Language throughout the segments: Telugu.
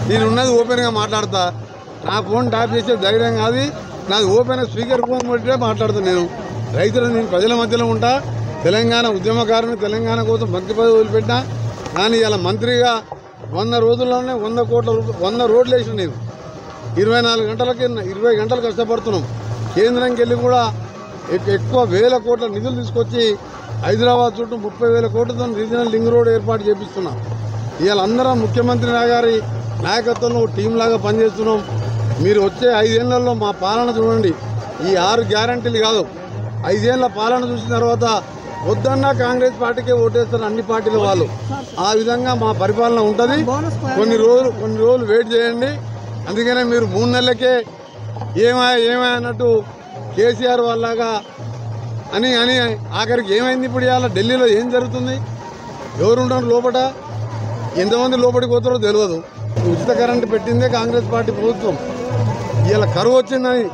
నేనున్నది ఓపెన్గా మాట్లాడతా. నా ఫోన్ ట్యాప్ చేసే ధైర్యం కాదు నాది. ఓపెన్గా స్పీకర్ ఫోన్ పెట్టి మాట్లాడుతాను. నేను రైతులు, నేను ప్రజల మధ్యలో ఉంటా. తెలంగాణ ఉద్యమకారుని తెలంగాణ కోసం మంత్రి పదవి వదిలిపెట్టినా. కానీ ఇలా మంత్రిగా 100 రోజుల్లోనే 100 కోట్ల రూపాయలు 100 రోడ్లు వేసిన. నేను 24 గంటలకి 20 గంటలు కష్టపడుతున్నాం. కేంద్రంకి వెళ్ళి కూడా ఎక్కువ వేల కోట్ల నిధులు తీసుకొచ్చి హైదరాబాద్ చుట్టూ 30,000 కోట్లతో రీజనల్ లింక్ రోడ్ ఏర్పాటు చేపిస్తున్నాం. ఇవాళ అందరం ముఖ్యమంత్రి గారి నాయకత్వంలో టీం లాగా పనిచేస్తున్నాం. మీరు వచ్చే 5 ఏళ్లలో మా పాలన చూడండి. ఈ 6 గ్యారంటీలు కాదు, 5 ఏళ్ల పాలన చూసిన తర్వాత వద్దన్నా కాంగ్రెస్ పార్టీకే ఓటేస్తారు అన్ని పార్టీల వాళ్ళు. ఆ విధంగా మా పరిపాలన ఉంటుంది. కొన్ని రోజులు వెయిట్ చేయండి. అందుకనే మీరు 3 నెలలకే ఏమా అన్నట్టు కేసీఆర్ వాళ్ళగా అని ఆఖరికి ఏమైంది? ఇప్పుడు ఇవాళ ఢిల్లీలో ఏం జరుగుతుంది? ఎవరుంటారు లోపల? ఎంతమంది లోపలికి పోతారో తెలియదు. ఉచిత కరెంటు పెట్టిందే కాంగ్రెస్ పార్టీ ప్రభుత్వం. ఇవాళ కరువు వచ్చిందని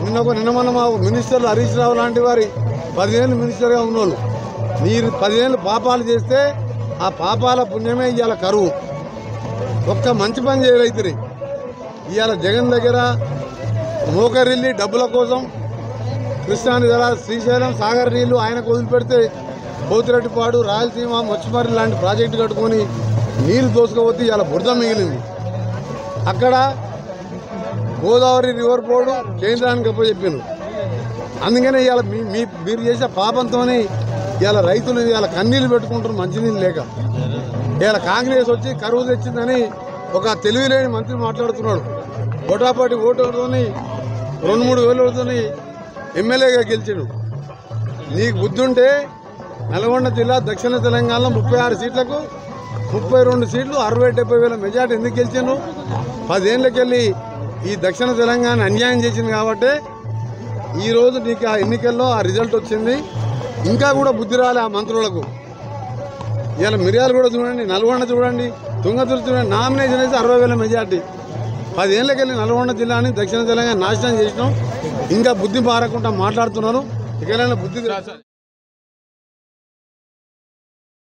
నిన్న మన మా మినిస్టర్లు హరీష్ రావు లాంటి వారి 10 ఏళ్ళు మినిస్టర్గా ఉన్నోళ్ళు మీరు 10 ఏళ్ళు పాపాలు చేస్తే ఆ పాపాల పుణ్యమే ఇవాళ కరువు. ఒక్క మంచి పని చేయరైతురి. ఇవాళ జగన్ దగ్గర మోకరిల్లి డబ్బుల కోసం కృష్ణాని జల, శ్రీశైలం, సాగర్ నీళ్లు ఆయనకు వదిలిపెడితే పోతిరెడ్డిపాడు, రాయలసీమ, మచ్చుమర్రి లాంటి ప్రాజెక్టు కట్టుకొని నీళ్లు దోసుకపోతే ఇవాళ బురద మిగిలింది. అక్కడ గోదావరి రివర్ బోర్డు కేంద్రానికి అప్పచెప్పాను. అందుకనే ఇవాళ మీరు చేసే పాపంతో ఇవాళ రైతులు ఇవాళ కన్నీళ్ళు పెట్టుకుంటారు మంచినీళ్ళు లేక. ఇవాళ కాంగ్రెస్ వచ్చి కరువు తెచ్చిందని ఒక తెలివిలేని మంత్రి మాట్లాడుతున్నాడు. గొటాపాటి ఓటుతో 2-3 వేలతో ఎమ్మెల్యేగా గెలిచాడు. నీకు బుద్ధి ఉంటే నల్గొండ జిల్లా దక్షిణ తెలంగాణలో 36 సీట్లకు 32 సీట్లు 60-70 వేల మెజార్టీ ఎందుకు గెలిచాను? 10 ఏళ్ళకెళ్ళి ఈ దక్షిణ తెలంగాణ అన్యాయం చేసింది కాబట్టి ఈరోజు నీకు ఆ ఎన్నికల్లో ఆ రిజల్ట్ వచ్చింది. ఇంకా కూడా బుద్ధి రాలే ఆ మంత్రులకు. ఇవాళ మిర్యాలు కూడా చూడండి, నల్గొండ చూడండి, తుంగతుర్తి చూడండి, నామినేషన్ వేసి 60 వేల మెజార్టీ. 10 ఏళ్ళకెళ్ళి నల్గొండ జిల్లాని దక్షిణ తెలంగాణ నాశనం చేసినాం. ఇంకా బుద్ధి మారకుండా మాట్లాడుతున్నారు. ఇకనైనా బుద్ధి